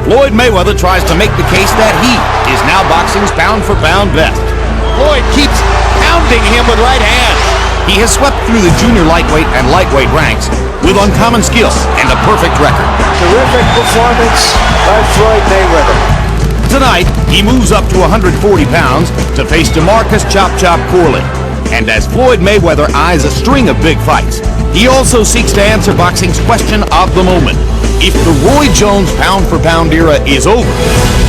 Floyd Mayweather tries to make the case that he is now boxing's pound-for-pound best. Floyd keeps pounding him with right hands. He has swept through the junior lightweight and lightweight ranks with uncommon skill and a perfect record. Terrific performance by Floyd Mayweather. Tonight, he moves up to 140 pounds to face DeMarcus Chop Chop Corley. And as Floyd Mayweather eyes a string of big fights, he also seeks to answer boxing's question of the moment. If the Roy Jones pound-for-pound era is over,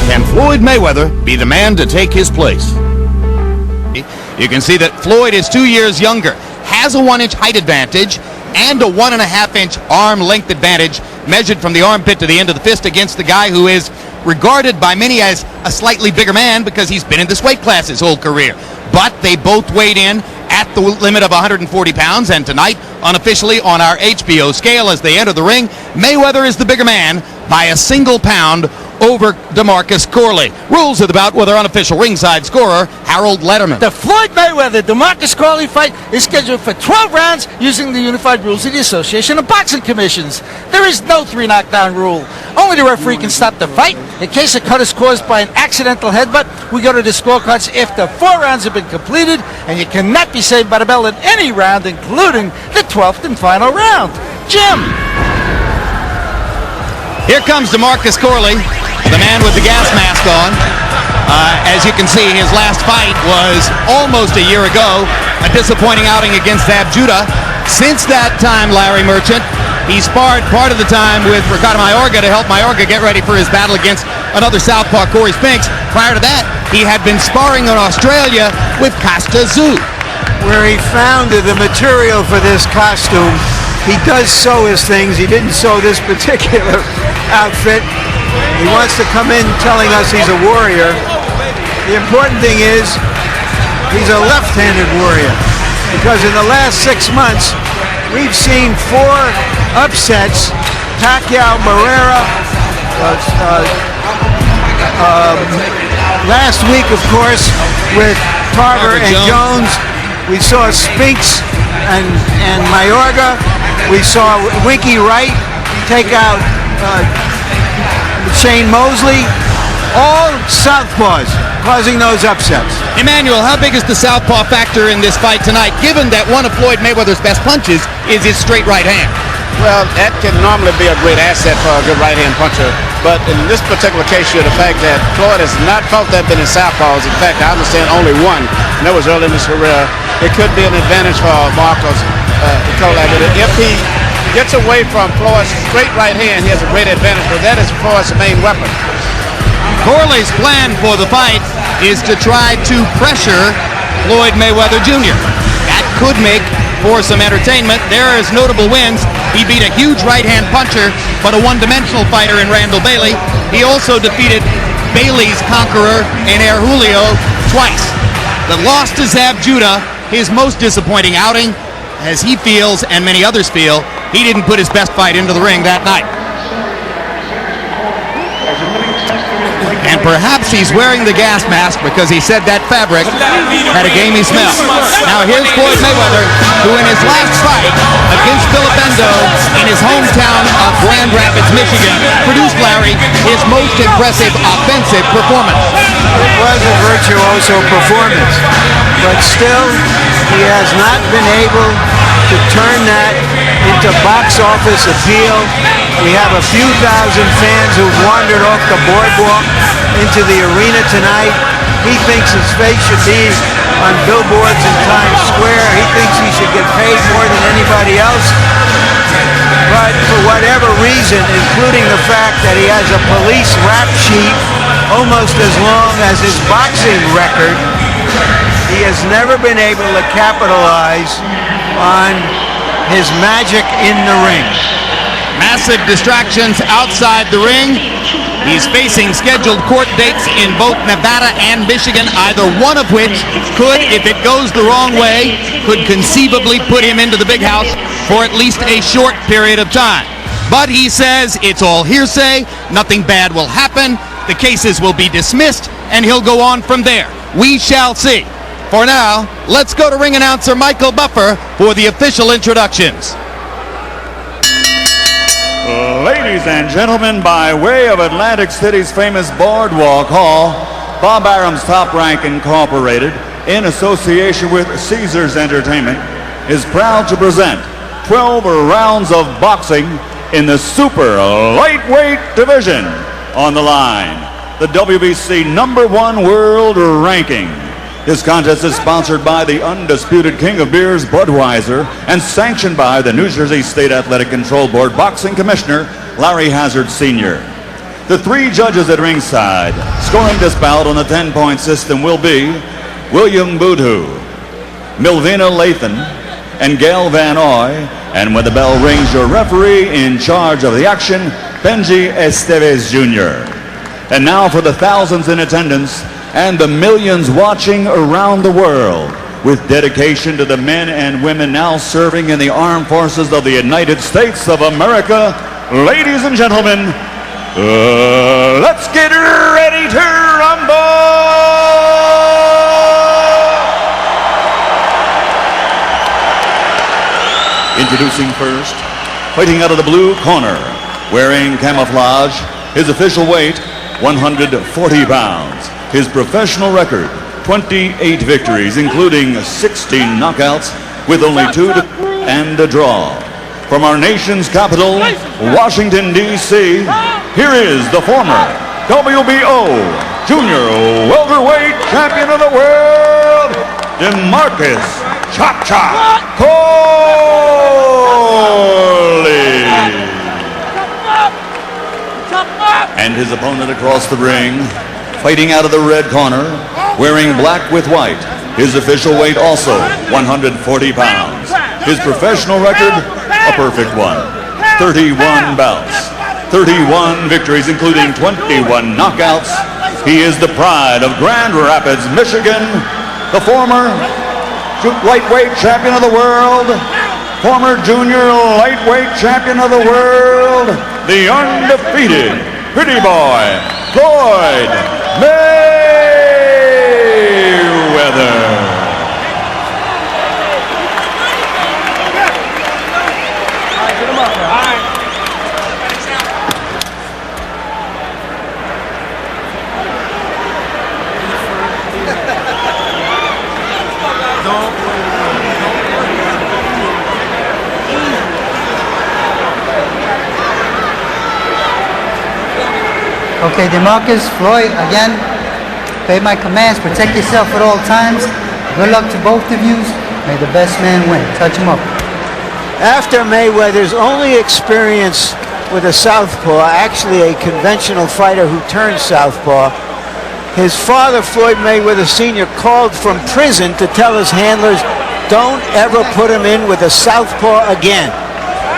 can Floyd Mayweather be the man to take his place? You can see that Floyd is 2 years younger, has a 1-inch height advantage, and a 1.5-inch arm length advantage measured from the armpit to the end of the fist against the guy who is regarded by many as a slightly bigger man because he's been in this weight class his whole career. But they both weighed in at the limit of 140 pounds, and tonight, unofficially on our HBO scale as they enter the ring, Mayweather is the bigger man by a single pound over DeMarcus Corley. Rules of the bout with our unofficial ringside scorer, Harold Letterman. The Floyd Mayweather-DeMarcus Corley fight is scheduled for 12 rounds using the unified rules of the Association of Boxing Commissions. There is no 3-knockdown rule. Only the referee can stop the fight. In case a cut is caused by an accidental headbutt, we go to the scorecards after 4 rounds have been completed, and you cannot be saved by the bell in any round, including the 12th and final round. Jim! Here comes DeMarcus Corley, the man with the gas mask on. As you can see, his last fight was almost a year ago, a disappointing outing against Zab Judah. Since that time, Larry Merchant, he sparred part of the time with Ricardo Mayorga to help Mayorga get ready for his battle against another southpaw, Corey Spinks. Prior to that, he had been sparring in Australia with Costa Zoo, where he found the material for this costume. He does sew his things. He didn't sew this particular outfit. He wants to come in telling us he's a warrior. The important thing is he's a left-handed warrior, because in the last 6 months we've seen 4 upsets. Pacquiao, Barrera, last week of course with Tarver and Jones. We saw Spinks and Mayorga. We saw Winky Wright take out Shane Mosley. All southpaws causing those upsets. Emmanuel, how big is the southpaw factor in this fight tonight, given that one of Floyd Mayweather's best punches is his straight right hand? Well, that can normally be a great asset for a good right-hand puncher, but in this particular case here, the fact that Floyd has not fought that many southpaws, in fact, I understand only one, and that was early in his career, it could be an advantage for Marcus Corley. If he gets away from Floyd's straight right hand, he has a great advantage, but that is Floyd's main weapon. Corley's plan for the fight is to try to pressure Floyd Mayweather Jr. That could make for some entertainment. There is notable wins. He beat a huge right-hand puncher, but a one-dimensional fighter in Randall Bailey. He also defeated Bailey's conqueror in Air Julio twice. The loss to Zab Judah, his most disappointing outing, as he feels and many others feel, he didn't put his best fight into the ring that night. And perhaps he's wearing the gas mask because he said that fabric had a gamey smell. Now here's Floyd Mayweather, who in his last fight against Filipendo in his hometown of Grand Rapids, Michigan, produced, Larry, his most impressive offensive performance. It was a virtuoso performance, but still he has not been able to turn that into box office appeal. We have a few thousand fans who wandered off the boardwalk into the arena tonight. He thinks his face should be on billboards in Times Square. He thinks he should get paid more than anybody else. But for whatever reason, including the fact that he has a police rap sheet almost as long as his boxing record, he has never been able to capitalize on his magic in the ring. Massive distractions outside the ring. He's facing scheduled court dates in both Nevada and Michigan, either one of which could, if it goes the wrong way, could conceivably put him into the big house for at least a short period of time. But he says it's all hearsay, nothing bad will happen, the cases will be dismissed, and he'll go on from there. We shall see. For now, let's go to ring announcer Michael Buffer for the official introductions. Ladies and gentlemen, by way of Atlantic City's famous Boardwalk Hall, Bob Arum's Top Rank Incorporated, in association with Caesars Entertainment, is proud to present 12 rounds of boxing in the super lightweight division. On the line, the WBC #1 world ranking. This contest is sponsored by the undisputed king of beers, Budweiser, and sanctioned by the New Jersey State Athletic Control Board Boxing Commissioner, Larry Hazard Sr. The 3 judges at ringside, scoring this bout on the 10-point system, will be William Boodhoo, Melvina Lathan, and Gale E. And when the bell rings, your referee in charge of the action, Benjy Esteves Jr. And now for the thousands in attendance and the millions watching around the world, with dedication to the men and women now serving in the armed forces of the United States of America, ladies and gentlemen, let's get ready to rumble! Introducing first, fighting out of the blue corner, wearing camouflage, his official weight, 140 pounds. His professional record, 28 victories, including 16 knockouts, with only 2 and a draw. From our nation's capital, Washington, D.C., here is the former WBO Junior Welterweight Champion of the World, DeMarcus Chop Chop Corley. And his opponent across the ring, fighting out of the red corner, wearing black with white. His official weight also 140 pounds. His professional record, a perfect one. 31 bouts, 31 victories, including 21 knockouts. He is the pride of Grand Rapids, Michigan, the former lightweight champion of the world, former junior lightweight champion of the world, the undefeated pretty boy, Floyd Mayweather. Okay, DeMarcus, Floyd, again, obey my commands, protect yourself at all times. Good luck to both of you. May the best man win. Touch him up. After Mayweather's only experience with a southpaw, actually a conventional fighter who turned southpaw, his father, Floyd Mayweather Sr., called from prison to tell his handlers, don't ever put him in with a southpaw again.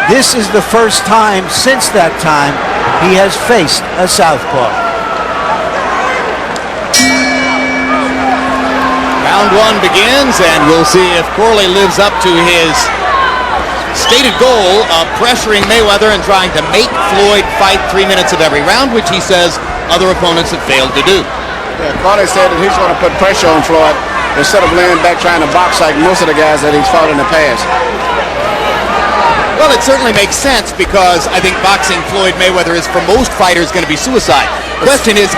This is the first time since that time he has faced a southpaw. Round 1 begins, and we'll see if Corley lives up to his stated goal of pressuring Mayweather and trying to make Floyd fight 3 minutes of every round, which he says other opponents have failed to do. Yeah, Corley said that he's going to put pressure on Floyd instead of laying back trying to box like most of the guys that he's fought in the past. Well, it certainly makes sense because I think boxing Floyd Mayweather is, for most fighters, going to be suicide. The question is it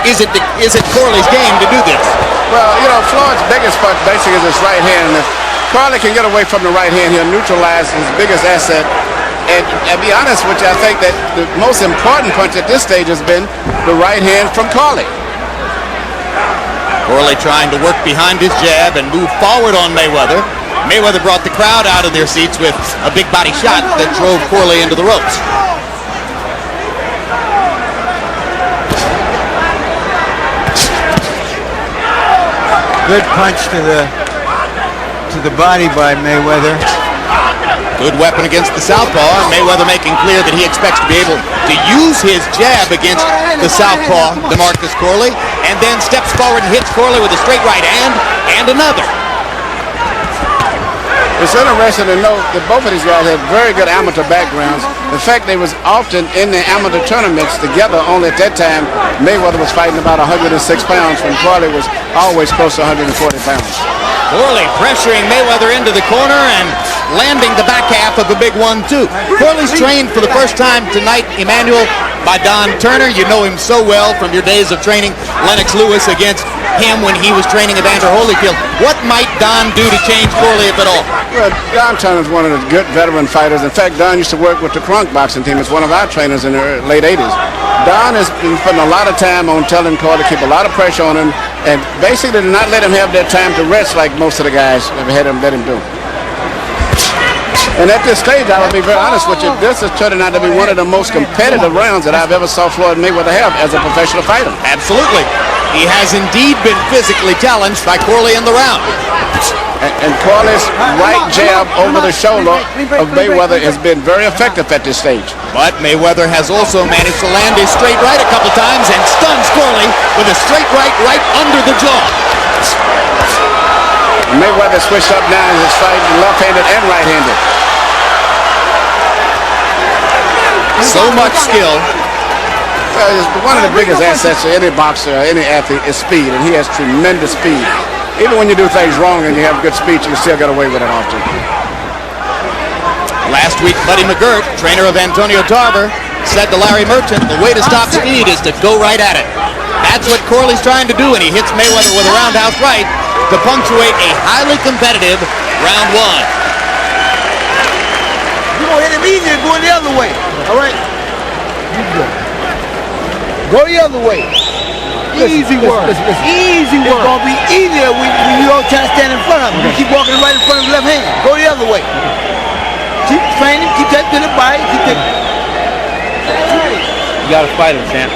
Corley's game to do this? Well, you know, Floyd's biggest punch basically is his right hand. And if Corley can get away from the right hand, he'll neutralize his biggest asset. And to be honest with you, I think that the most important punch at this stage has been the right hand from Corley. Corley trying to work behind his jab and move forward on Mayweather. Mayweather brought the crowd out of their seats with a big body shot that drove Corley into the ropes. Good punch to the body by Mayweather. Good weapon against the southpaw, and Mayweather making clear that he expects to be able to use his jab against the southpaw, DeMarcus Corley, and then steps forward and hits Corley with a straight right hand and another. It's interesting to note that both of these guys have very good amateur backgrounds. In fact, they was often in the amateur tournaments together, only at that time Mayweather was fighting about 106 pounds when Corley was always close to 140 pounds. Corley pressuring Mayweather into the corner and landing the back half of a big 1-2. Corley's trained for the first time tonight, Emmanuel, by Don Turner. You know him so well from your days of training Lennox Lewis against him when he was training Evander Holyfield. What might Don do to change Corley, if at all? Well, Don Turner is one of the good veteran fighters. In fact, Don used to work with the Crunk boxing team. It's one of our trainers in the late 80s. Don has been putting a lot of time on telling Corley to keep a lot of pressure on him and basically not let him have that time to rest like most of the guys have had him let him do. And at this stage, I will be very honest with you, this is turning out to be one of the most competitive rounds that I've ever saw Floyd Mayweather have as a professional fighter. Absolutely. He has indeed been physically challenged by Corley in the round. And Corley's right jab over the shoulder of Mayweather has been very effective at this stage. But Mayweather has also managed to land his straight right a couple times and stuns Corley with a straight right under the jaw. Mayweather switched up now in his fight, left-handed and right-handed. So much skill. One of the biggest assets of any boxer, any athlete, is speed, and he has tremendous speed. Even when you do things wrong and you have good speed, you can still get away with it often. Last week, Buddy McGirt, trainer of Antonio Tarver, said to Larry Merchant, the way to stop speed is to go right at it. That's what Corley's trying to do, and he hits Mayweather with a roundhouse right to punctuate a highly competitive round one. You gonna hit him easy and go the other way. All right? Go the other way. Easy work. Easy work. It's gonna be easier when you don't try to stand in front of him. You keep walking right in front of the left hand. Go the other way. Keep training, keep that to the body, keep that. You gotta fight him, champ.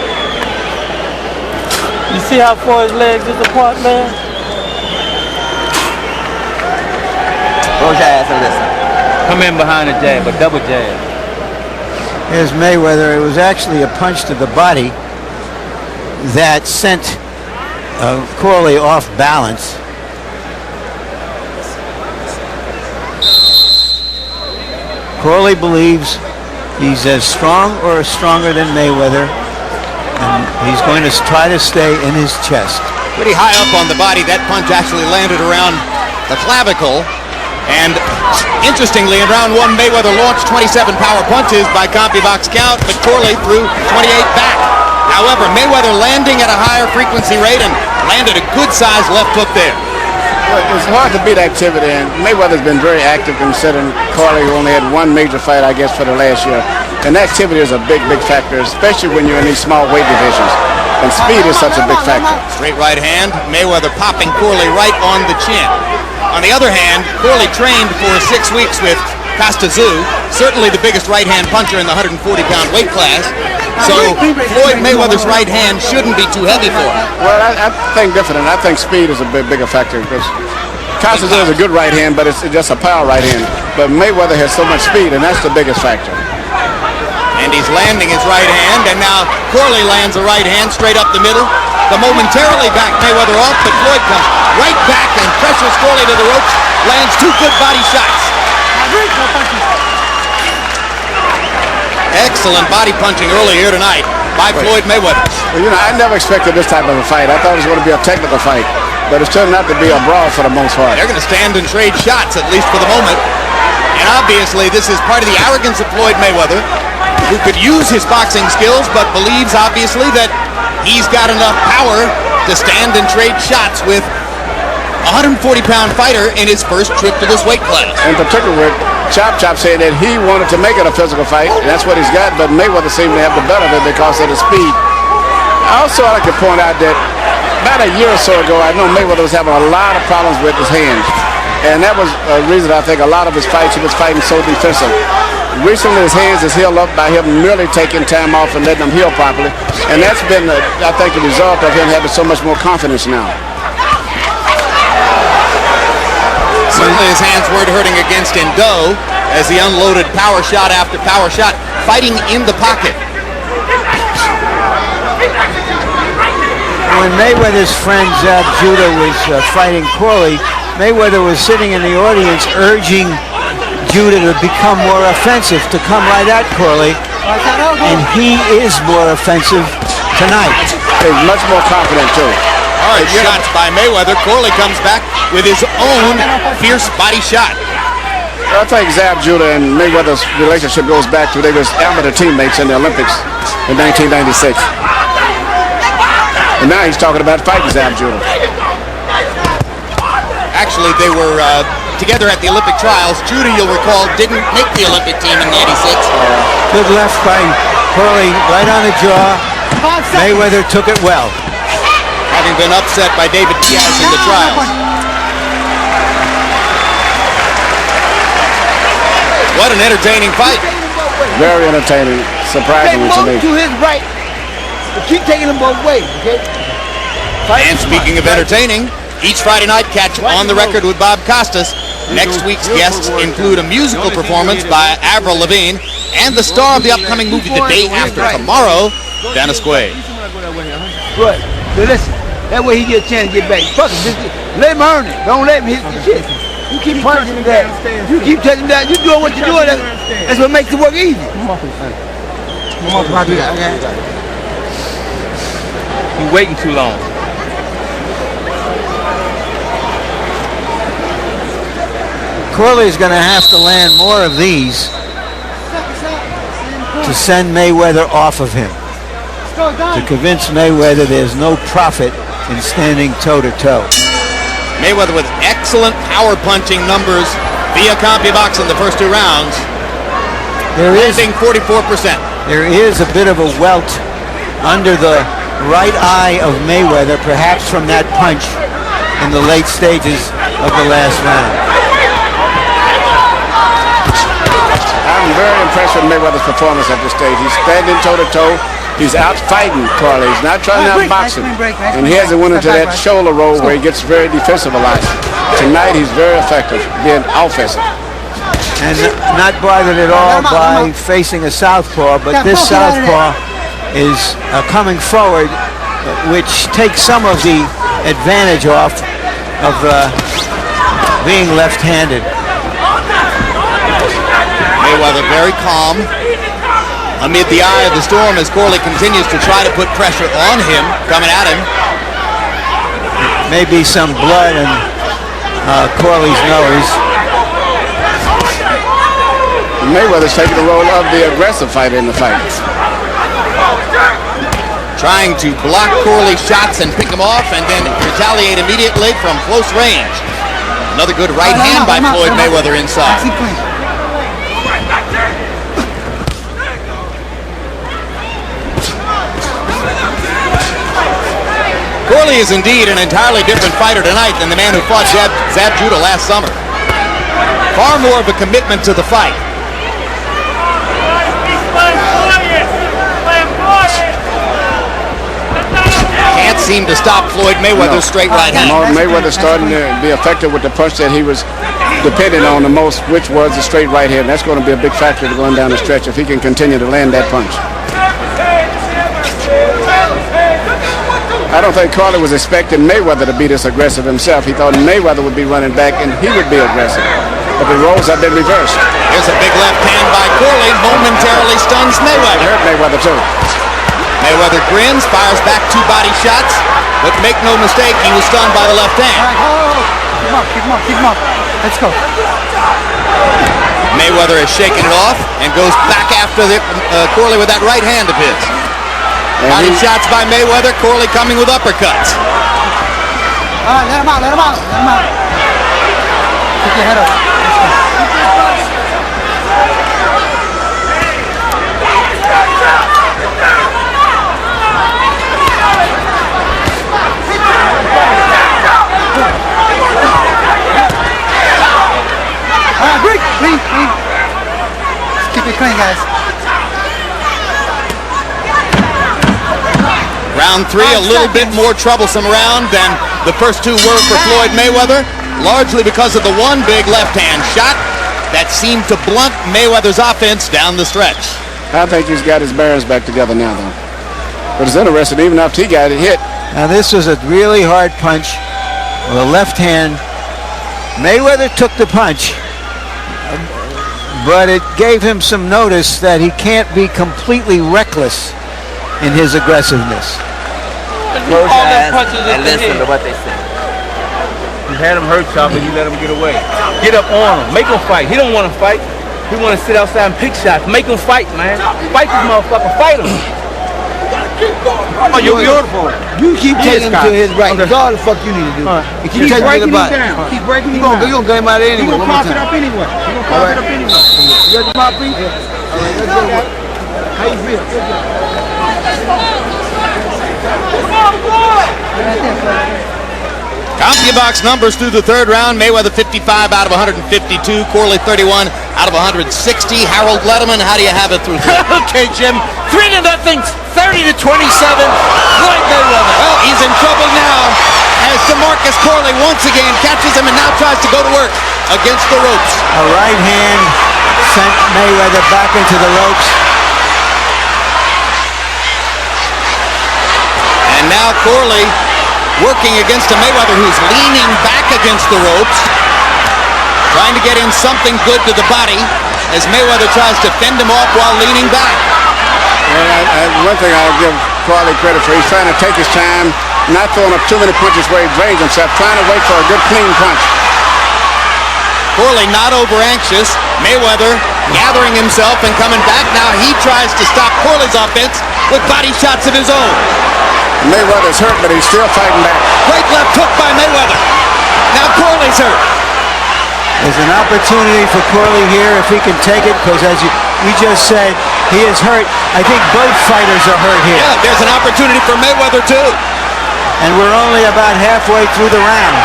You see how far his legs is apart, man? Roll your ass over this. Come in behind the jab, a double jab. Here's Mayweather. It was actually a punch to the body that sent Corley off balance. Corley believes he's as strong or stronger than Mayweather, and he's going to try to stay in his chest. Pretty high up on the body. That punch actually landed around the clavicle. And interestingly, in round one, Mayweather launched 27 power punches by CompuBox count, but Corley threw 28 back. However, Mayweather landing at a higher frequency rate and landed a good-sized left hook there. Well, it's hard to beat activity, and Mayweather's been very active considering Corley only had one major fight, I guess, for the last year. And activity is a big, big factor, especially when you're in these small weight divisions. And speed is such a big factor. Straight right hand, Mayweather popping Corley right on the chin. On the other hand, Corley trained for 6 weeks with Costazoo, certainly the biggest right-hand puncher in the 140-pound weight class. So Floyd Mayweather's right hand shouldn't be too heavy for him. Well, I think different. I think speed is a bigger factor because Costazoo is a good right hand, but it's just a power right hand. But Mayweather has so much speed, and that's the biggest factor. And he's landing his right hand, and now Corley lands a right hand straight up the middle. The momentarily back Mayweather off, but Floyd comes right back and pressures Corley to the ropes, lands two good body shots. Excellent body punching early here tonight by Floyd Mayweather. Well, you know, I never expected this type of a fight. I thought it was going to be a technical fight, but it's turned out to be a brawl for the most part. They're going to stand and trade shots, at least for the moment. And obviously, this is part of the arrogance of Floyd Mayweather, who could use his boxing skills, but believes, obviously, that he's got enough power to stand and trade shots with a 140-pound fighter in his first trip to this weight class. In particular, with Chop saying that he wanted to make it a physical fight, and that's what he's got, but Mayweather seemed to have the better of it because of the speed. I also like to point out that about a year or so ago, I know Mayweather was having a lot of problems with his hands, and that was a reason I think a lot of his fights, he was fighting so defensive. Recently, his hands is healed up by him merely taking time off and letting them heal properly, and that's been, I think, the result of him having so much more confidence now. Certainly his hands weren't hurting against Indo as he unloaded power shot after power shot, fighting in the pocket. When Mayweather's friend Zab Judah was fighting Corley, Mayweather was sitting in the audience urging Judah to become more offensive, to come right at Corley, and he is more offensive tonight. He's much more confident too. Hard shots by Mayweather. Corley comes back with his own fierce body shot. I think Zab Judah and Mayweather's relationship goes back to they were amateur teammates in the Olympics in 1996. And now he's talking about fighting Zab Judah. Actually, they were together at the Olympic trials. Judah, you'll recall, didn't make the Olympic team in '86. Good left by Corley, right on the jaw. Mayweather took it well. Having been upset by David Diaz in the trials. What an entertaining fight. Very entertaining, surprisingly to me. To his right. Keep taking them both ways, okay? And speaking of entertaining, each Friday night, catch On the Record with Bob Costas. Next week's guests include a musical performance by Avril Lavigne and the star of the upcoming movie The Day After Tomorrow, Dennis Quaid. Good. So listen, that way he get a chance to get back. Fuck him. Just let him earn it. Don't let him hit the shit. You keep punching him down. You keep touching him down. You doing what you're doing. That's what makes the work easy. You waiting too long. Corley is going to have to land more of these to send Mayweather off of him. To convince Mayweather there's no profit in standing toe-to-toe. Mayweather with excellent power punching numbers via CompuBox in the first 2 rounds. There is 44%. There is a bit of a welt under the right eye of Mayweather, perhaps from that punch in the late stages of the last round. I'm very impressed with Mayweather's performance at this stage. He's standing toe-to-toe. He's out fighting Corley. He's not trying to outbox him. And he hasn't went into that shoulder roll where he gets very defensive a lot. Tonight he's very effective, being offensive. And not bothered at all by facing a southpaw, but this southpaw is coming forward, which takes some of the advantage off of being left-handed. Mayweather very calm amid the eye of the storm as Corley continues to try to put pressure on him, coming at him. Maybe some blood in Corley's nose. Mayweather's taking the role of the aggressive fighter in the fight. Trying to block Corley's shots and pick him off and then retaliate immediately from close range. Another good right hand by Floyd Mayweather inside. Corley is indeed an entirely different fighter tonight than the man who fought Zab Judah last summer. Far more of a commitment to the fight. Can't seem to stop Floyd Mayweather's straight right hand. Mayweather's starting to be effective with the punch that he was depending on the most, which was the straight right hand. That's going to be a big factor going down the stretch if he can continue to land that punch. I don't think Corley was expecting Mayweather to be this aggressive himself. He thought Mayweather would be running back and he would be aggressive. But the roles have been reversed. Here's a big left hand by Corley, momentarily stuns Mayweather. It hurt Mayweather too. Mayweather grins, fires back 2 body shots, but make no mistake, he was stunned by the left hand. Keep him up. Let's go. Mayweather has shaken it off and goes back after Corley with that right hand of his. Body shots by Mayweather, Corley coming with uppercuts. Let him out. Keep your head up. Clean. Just keep it clean, guys. Round 3, a little bit more troublesome round than the first 2 were for Floyd Mayweather, largely because of the one big left-hand shot that seemed to blunt Mayweather's offense down the stretch. I think he's got his bearings back together now, though. But it's interesting, even after he got it hit. Now this was a really hard punch with a left hand. Mayweather took the punch, but it gave him some notice that he can't be completely reckless in his aggressiveness. Close All your them eyes punches and in the listen head. to what they say. You had him hurt, Chopper. You let him get away. Get up on him. Make him fight. He don't want to fight. He want to sit outside and pick shots. Make him fight, man. Fight this motherfucker. Fight him. Oh, you're beautiful. You keep taking him to his right. That's all the fuck you need to do. You keep taking him to the body. He's breaking him You're down. gonna get him out of there He's anyway. gonna cough it up anyway. He's gonna cough it up anyway. You got the mouthpiece? All right, let's go. How you feel? CompuBox numbers through the third round. Mayweather 55 out of 152. Corley 31 out of 160. Harold Letterman, how do you have it through three? Okay, Jim. 3-0, 30-27. Floyd Mayweather. Well, he's in trouble now as DeMarcus Corley once again catches him and now tries to go to work against the ropes. A right hand sent Mayweather back into the ropes. And now Corley working against a Mayweather who's leaning back against the ropes, trying to get in something good to the body as Mayweather tries to fend him off while leaning back. And one thing I'll give Corley credit for, he's trying to take his time, not throwing up too many punches where he drains himself, trying to wait for a good clean punch. Corley not over anxious. Mayweather gathering himself and coming back. Now he tries to stop Corley's offense with body shots of his own. Mayweather's hurt, but he's still fighting back. Great left hook by Mayweather. Now Corley's hurt. There's an opportunity for Corley here if he can take it, because as we just said, he is hurt. I think both fighters are hurt here. Yeah, there's an opportunity for Mayweather too. And we're only about halfway through the round.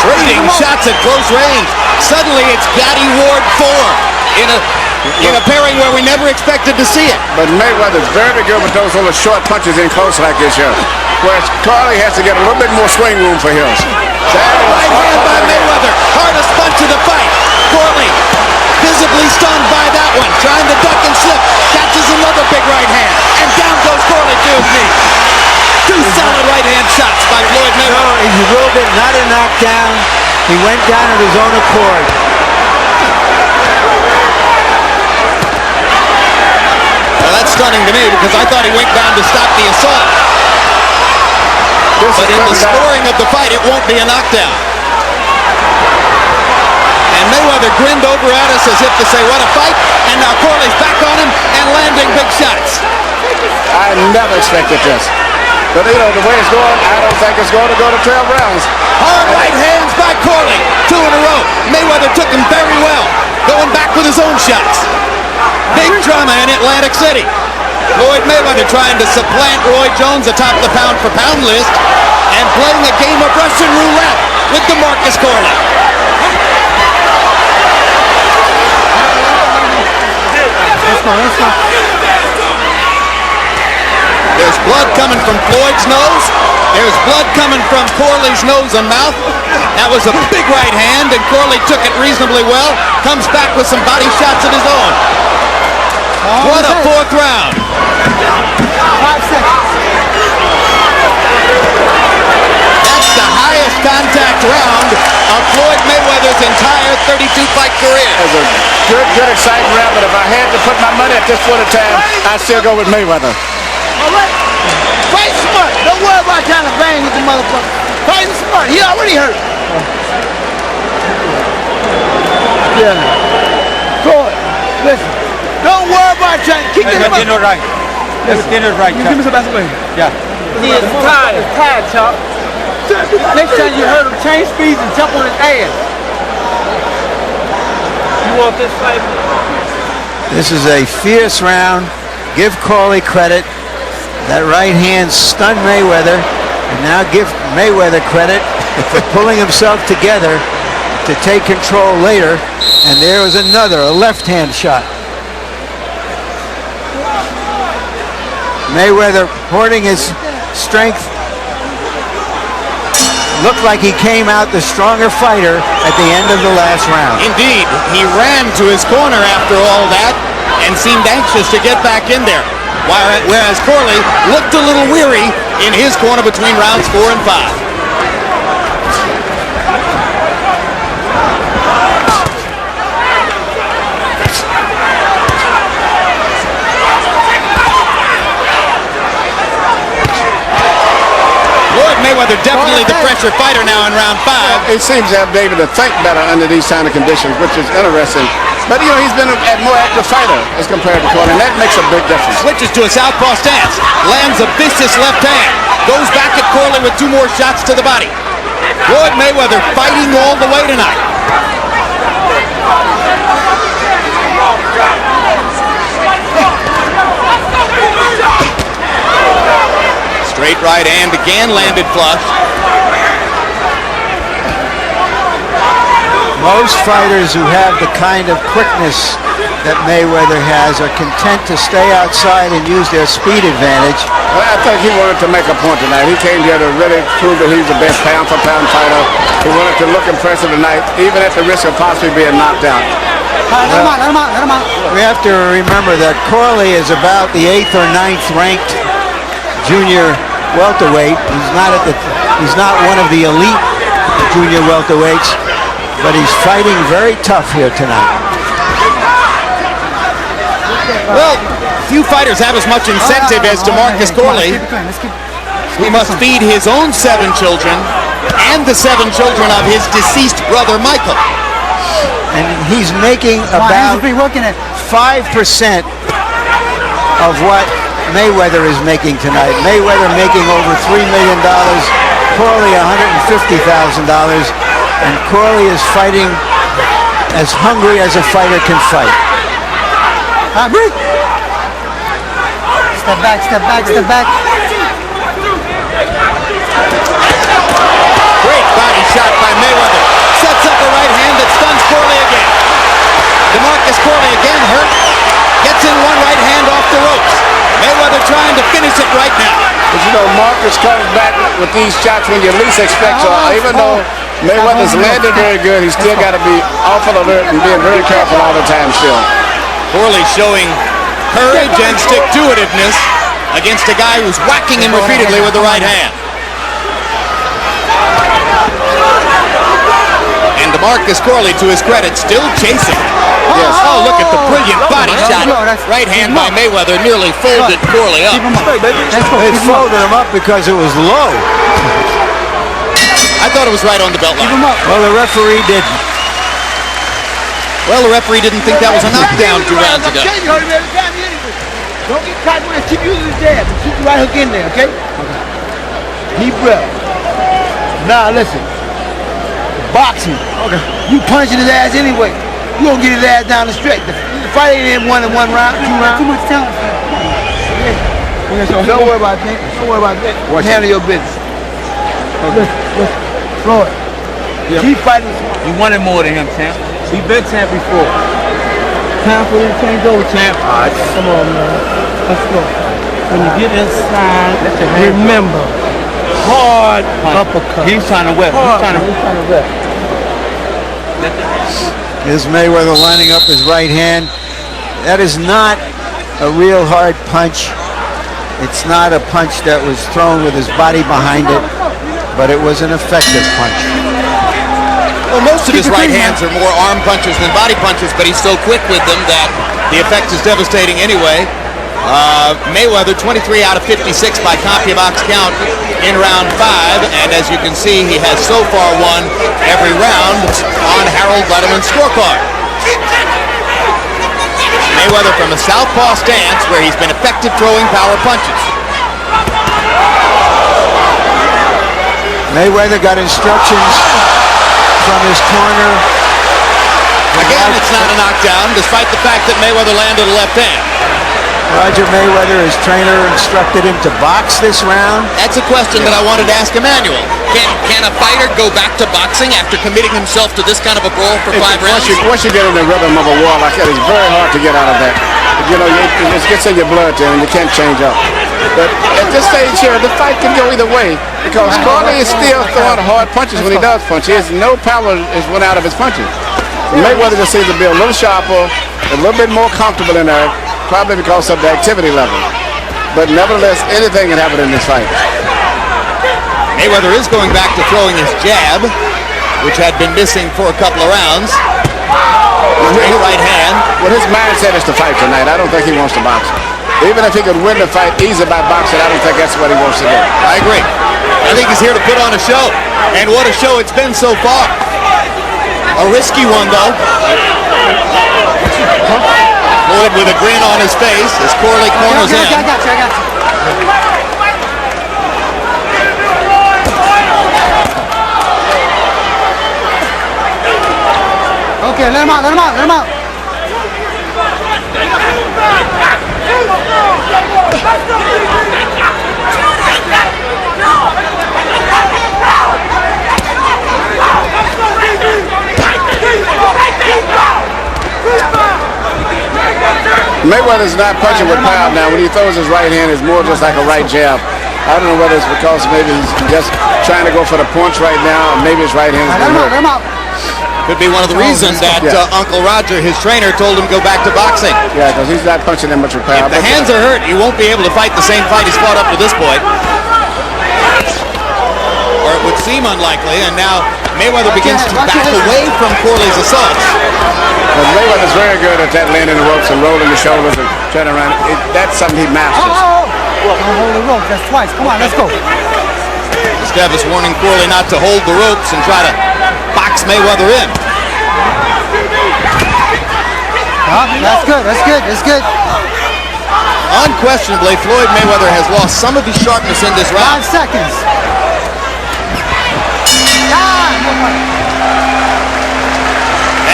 Trading shots at close range. Suddenly it's Gatti Ward 4 in a pairing where we never expected to see it. But Mayweather's very good with those little short punches in close like this here. Whereas Corley has to get a little bit more swing room for his. Right hand by Mayweather. Hardest punch of the fight. Corley visibly stunned by that one. Trying to duck and slip. Catches another big right hand. And down goes Corley to his knee. Two solid right hand shots by Floyd No, Mayweather. he's a little bit, not a knockdown. He went down of his own accord. Well, that's stunning to me because I thought he went down to stop the assault. But in the scoring of the fight, it won't be a knockdown. And Mayweather grinned over at us as if to say, what a fight. And now Corley's back on him and landing big shots. I never expected this. But you know, the way it's going, I don't think it's going to go to 12 rounds. Hard right hands by Corley. 2 in a row. Mayweather took him very well. Going back with his own shots. Big drama in Atlantic City. Floyd Mayweather trying to supplant Roy Jones atop the pound-for-pound list and playing a game of Russian roulette with DeMarcus Corley. There's blood coming from Floyd's nose. There's blood coming from Corley's nose and mouth. That was a big right hand, and Corley took it reasonably well. Comes back with some body shots of his own. What a fourth round. 5 seconds. That's the highest contact round of Floyd Mayweather's entire 32-fight career. It was a good, exciting round, but if I had to put my money at this point in time, I'd still go with Mayweather. All right. Fight smart. Don't worry about trying to bang with the motherfucker. Fight smart. He already hurt. Yeah. Floyd, listen. Don't worry about trying to keep this Everything right. Everything is right, Give me some basketball. Yeah. He is tired. He's tired, Chop. Next time you hurt him, change speeds and jump on his ass. You want this fight? This is a fierce round. Give Corley credit. That right hand stunned Mayweather. And now give Mayweather credit for pulling himself together to take control later. And there was another, a left hand shot. Mayweather hoarding his strength. Looked like he came out the stronger fighter at the end of the last round. Indeed, he ran to his corner after all that and seemed anxious to get back in there. Whereas Corley looked a little weary in his corner between rounds 4 and 5. Mayweather definitely the pressure fighter now in round 5. He seems to have been able to think better under these kind of conditions, which is interesting. But, you know, he's been a more active fighter as compared to Corley, and that makes a big difference. Switches to a southpaw stance. Lands a vicious left hand. Goes back at Corley with 2 more shots to the body. Floyd Mayweather fighting all the way tonight. Straight right hand again, landed flush. Most fighters who have the kind of quickness that Mayweather has are content to stay outside and use their speed advantage. Well, I think he wanted to make a point tonight. He came here to really prove that he's the best pound-for-pound fighter. He wanted to look impressive tonight, even at the risk of possibly being knocked out. We have to remember that Corley is about the 8th or 9th ranked junior welterweight. He's not one of the elite junior welterweights, but he's fighting very tough here tonight. Well, few fighters have as much incentive as DeMarcus Corley. He must feed his own 7 children and the 7 children of his deceased brother Michael. And he's making about 5% of what Mayweather is making tonight. Mayweather making over $3 million, Corley $150,000, and Corley is fighting as hungry as a fighter can fight. Step back, step back, step back. Great body shot by Mayweather. Sets up a right hand that stuns Corley again. DeMarcus Corley again hurt. Gets in one right hand off the ropes. Mayweather trying to finish it right now. But you know, Marcus comes back with these shots when you least expect. So even though Mayweather's landed very good, he's still got to be awful alert and being very careful all the time still. Corley showing courage and stick-to-itiveness against a guy who's whacking him repeatedly with the right hand. And DeMarcus Corley, to his credit, still chasing. Yes. Oh, look at the brilliant body shot. Right hand by Mayweather nearly folded Corley up. It folded him up because it was low. I thought it was right on the belt line. Well, the referee didn't. Well, the referee didn't think that was a knockdown 2 rounds ago. Don't get caught when keep using his jab. Keep the right hook in there, okay? Deep breath. Now listen. Boxing. Okay. You punching his ass anyway. You gonna get his ass down the stretch. The fight ain't in 1 round, 2 rounds. Too much talent. Don't worry about that. Don't worry about that. Handle your business. Okay. Listen. Floyd. Keep fighting. You wanted more than him, champ. He been champ before. Time for you to change over, champ. Come on, man. Let's go. When you get inside, remember, hard uppercut. He's trying to whip. He's trying to whip. Here's Mayweather lining up his right hand. That is not a real hard punch. It's not a punch that was thrown with his body behind it, but it was an effective punch. Well, most of his right hands are more arm punches than body punches, but he's so quick with them that the effect is devastating anyway. Mayweather 23 out of 56 by CompuBox count in round 5, and as you can see, he has so far won every round on Harold Letterman's scorecard. Mayweather from a southpaw stance where he's been effective throwing power punches. Mayweather got instructions from his corner. Again, it's not a knockdown, despite the fact that Mayweather landed a left hand. Roger Mayweather, his trainer, instructed him to box this round. That's a question that I wanted to ask Emmanuel. Can a fighter go back to boxing after committing himself to this kind of a brawl for 5 rounds? Once you get in the rhythm of a war like that, it's very hard to get out of that. You know, it gets in your blood then, and you can't change up. But at this stage here, the fight can go either way because Corley is still throwing hard punches when he does punch. He has no power is went out of his punches. Mayweather just seems to be a little sharper, a little bit more comfortable in there, probably because of the activity level. But nevertheless, anything can happen in this fight. Mayweather is going back to throwing his jab, which had been missing for a couple of rounds. Straight right hand. Well, his mindset is to fight tonight. I don't think he wants to box. Even if he could win the fight easy by boxing, I don't think that's what he wants to do. I agree. I think he's here to put on a show. And what a show it's been so far. A risky one, though. Floyd with a grin on his face as Corley corners in. I got you. Okay, let him out. Mayweather's not punching with power now. When he throws his right hand, it's more just like a right jab. I don't know whether it's because maybe he's just trying to go for the punch right now, or maybe his right hand is going to hurt. Could be one of the reasons that Uncle Roger, his trainer, told him go back to boxing. Yeah, because he's not punching that much with power. If the hands are hurt, he won't be able to fight the same fight he's fought up to this point. Or it would seem unlikely, and now Mayweather begins to back away from Corley's assaults. But Mayweather's very good at that, landing the ropes and rolling the shoulders and turning around. That's something he masters. Don't hold the ropes, that's twice. Come on, let's go. Esteves warning Corley not to hold the ropes and try to box Mayweather in. That's good. Unquestionably, Floyd Mayweather has lost some of his sharpness in this round. 5 seconds.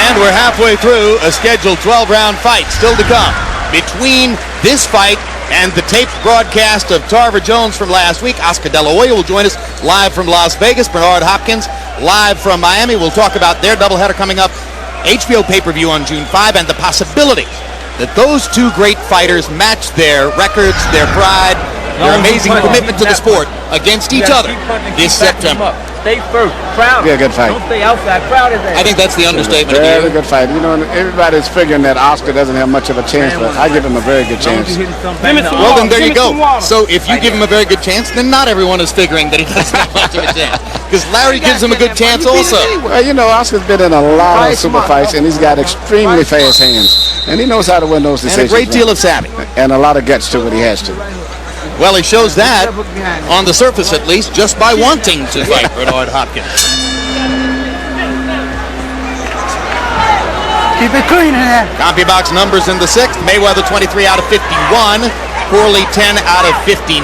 And we're halfway through a scheduled 12-round fight still to come between this fight and the taped broadcast of Tarver Jones from last week. Oscar De La Hoya will join us live from Las Vegas. Bernard Hopkins live from Miami. We'll talk about their doubleheader coming up, HBO pay-per-view on June 5, and the possibility that those two great fighters match their records, their pride, their amazing commitment to the sport against each other this September. Stay first. Crowd. Yeah, good fight. Don't stay outside. Crowd is there. I think that's the understatement of the Very year. good fight. You know, everybody's figuring that Oscar doesn't have much of a chance, but I give him a very good chance. Well, then there you go. So if you give him a very good chance, then not everyone is figuring that he doesn't have much of a chance. Because Larry gives him a good chance also. Well, you know, Oscar's been in a lot of super fights, and he's got extremely fast hands. And he knows how to win those decisions. And a great deal of savvy. And a lot of guts to when he has to. Well, he shows that, on the surface at least, just by wanting to fight Bernard Hopkins. Keep it clean in there. CompuBox numbers in the 6th. Mayweather 23 out of 51. Corley 10 out of 59.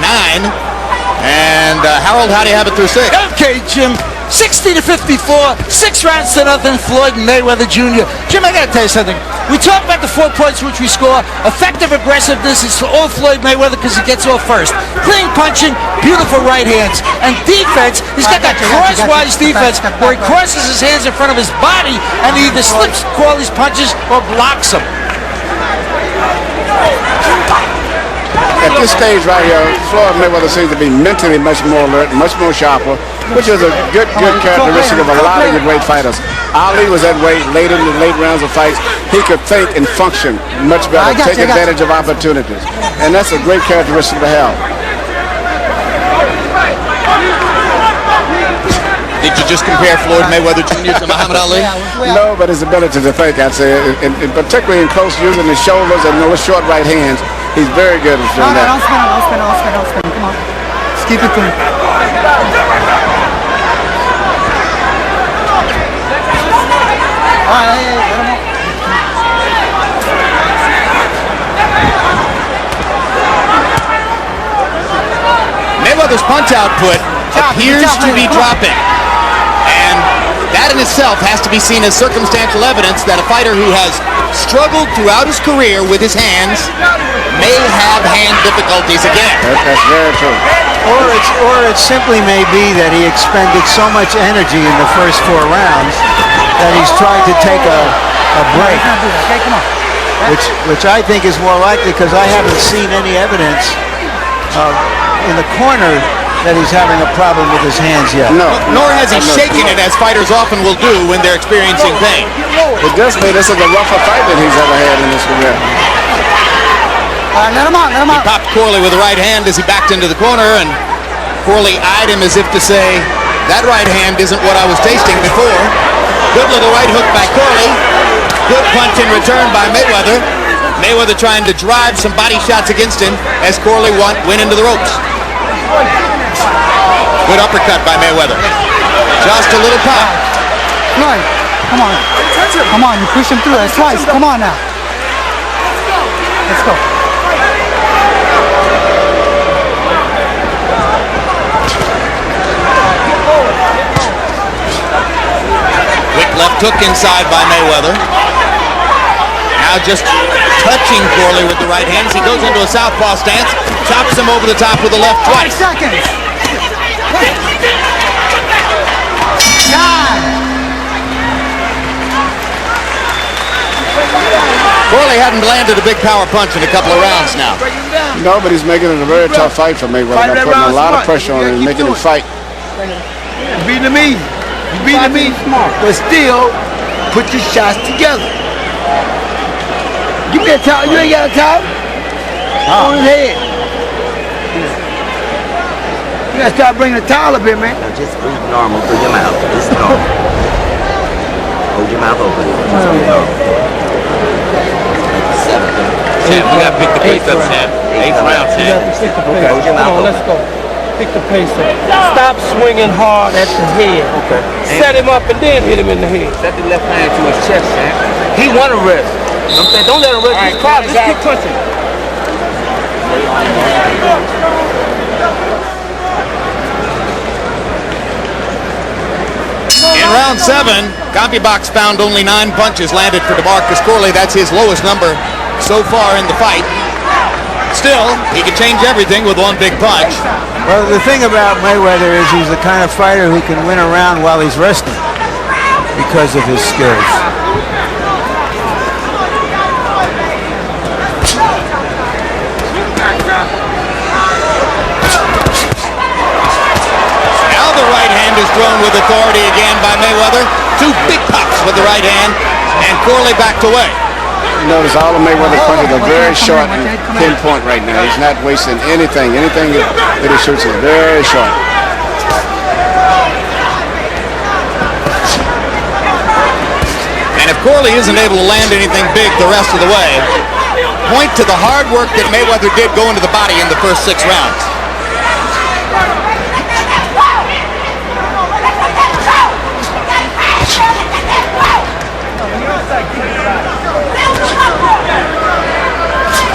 And Harold, how do you have it through 6? Okay, Jim. 60-54, 6 rounds to nothing, Floyd Mayweather Jr. Jim, I gotta tell you something. We talk about the 4 points which we score. Effective aggressiveness is all Floyd Mayweather because he gets off first. Clean punching, beautiful right hands. And defense, he's got that crosswise defense where he crosses his hands in front of his body and he either slips Corley's punches or blocks them. At this stage right here, Floyd Mayweather seems to be mentally much more alert, much more sharper, which is a good characteristic of a lot of the great fighters. Ali was that way late in the late rounds of fights. He could think and function much better, take advantage of opportunities. And that's a great characteristic to have. Did you just compare Floyd Mayweather Jr. to Muhammad Ali? No, but his ability to think, I'd say, and particularly in close using his shoulders and those short right hands, he's very good at doing that. Don't spin. Come on. Let's keep it clean. All right, let him up. Mayweather's punch output appears to be dropping. And that in itself has to be seen as circumstantial evidence that a fighter who has struggled throughout his career with his hands may have hand difficulties again. That's very true. Or it simply may be that he expended so much energy in the first 4 rounds that he's trying to take a break. Okay, come on. Which I think is more likely because I haven't seen any evidence in the corner that he's having a problem with his hands yet. No. Nor has he shaken it as fighters often will do when they're experiencing pain. It does mean this is the rougher fight that he's ever had in his career. All right, let him out. He popped Corley with the right hand as he backed into the corner, and Corley eyed him as if to say, that right hand isn't what I was tasting before. Good little right hook by Corley. Good punch in return by Mayweather. Mayweather trying to drive some body shots against him as Corley went into the ropes. Good uppercut by Mayweather. Just a little pop. Floyd, come on. Come on, you push him through. That's twice. Come on now. Let's go. Quick left hook inside by Mayweather. Now just touching Corley with the right hand as he goes into a southpaw stance. Chops him over the top with the left twice. 5 seconds. God. Corley hadn't landed a big power punch in a couple of rounds now. No, but he's making it a very tough fight for Mayweather. They're putting a lot of pressure on him and making him fight. Beating him easy. You beat him easy, but still put your shots together. Give me a towel. You ain't got a towel? On his head. You gotta start bringing a towel up here, man. Now just breathe normal through your mouth. It's normal. Hold your mouth open. Champ, we gotta pick the pace up, champ. 8th round, champ. Okay. Hold your mouth open. Let's go. Pick the pace up. Stop swinging hard at the head. Okay. Set him up and then hit him in the head. Set the left hand to his chest, champ. He want to rest. You know what I'm saying? Don't let him rest his crowd. Just keep punching. In round 7, CompuBox found only 9 punches landed for DeMarcus Corley. That's his lowest number so far in the fight. Still, he can change everything with one big punch. Well, the thing about Mayweather is he's the kind of fighter who can win a round while he's resting because of his skills. Now the right hand is thrown with authority again by Mayweather. 2 big pops with the right hand, and Corley backed away. You notice all of Mayweather's punches are very short and pinpoint right now. He's not wasting anything. Anything that he shoots is very short. And if Corley isn't able to land anything big the rest of the way, point to the hard work that Mayweather did go into the body in the first 6 rounds.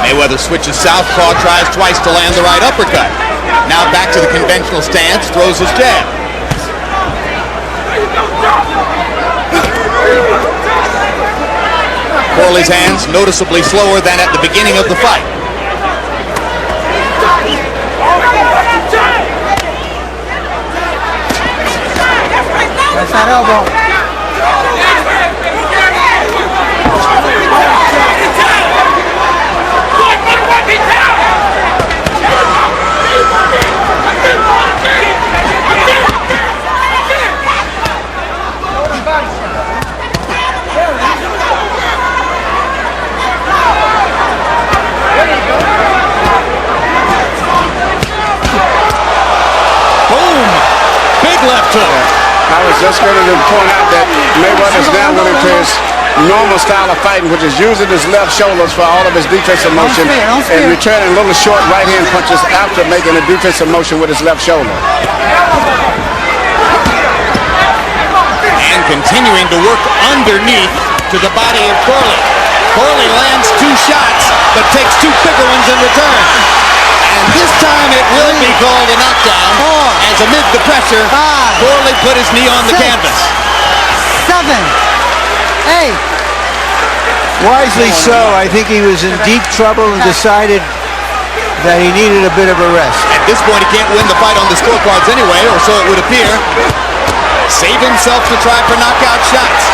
Mayweather switches southpaw, tries twice to land the right uppercut. Now back to the conventional stance, throws his jab. Corley's hands noticeably slower than at the beginning of the fight. That's that elbow. Left hook. I was just going to point out that Mayweather's now went into his normal style of fighting, which is using his left shoulders for all of his defensive motion and returning little short right-hand punches after making a defensive motion with his left shoulder. And continuing to work underneath to the body of Corley. Corley lands 2 shots, but takes 2 bigger ones in return. And this time it will be called a knockdown, as amid the pressure, Corley put his knee on the canvas. 7, 8. Wisely so. I think he was in deep trouble and decided that he needed a bit of a rest. At this point, he can't win the fight on the scorecards anyway, or so it would appear. Save himself to try for knockout shots.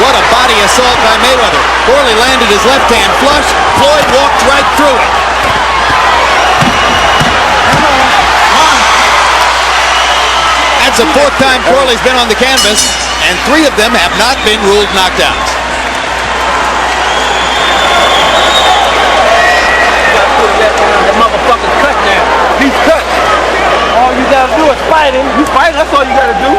What a body assault by Mayweather. Corley landed his left hand flush. Floyd walked right through it. That's the 4th time Corley's been on the canvas, and 3 of them have not been ruled knockdowns. That motherfucker cut now. He's cut. All you gotta do is fight him. You fight, that's all you gotta do.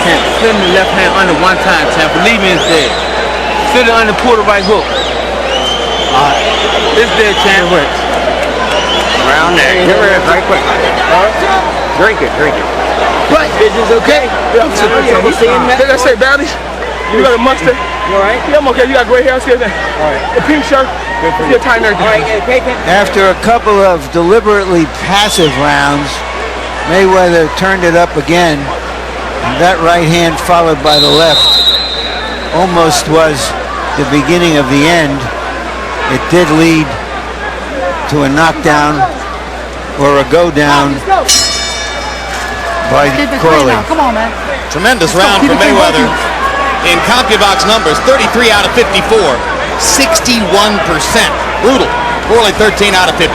Champ, sit in the left hand under one time, champ. Believe me, it's dead. Sit it under, pull the right hook. Alright. It's dead, champ. Around there. Here it is, right quick. Drink it. What? Vision's okay? Yeah, Did I say baddies? You got a mustard? You alright? Yeah, I'm okay. You got gray hair, see everything. Alright. The pink shirt. Good for you. Time everything. After a couple of deliberately passive rounds, Mayweather turned it up again. And that right hand followed by the left almost was the beginning of the end. It did lead to a knockdown or a go down by Corley. Come on, man. Tremendous round for Mayweather. In CompuBox numbers, 33 out of 54, 61%. Brutal. Corley 13 out of 53.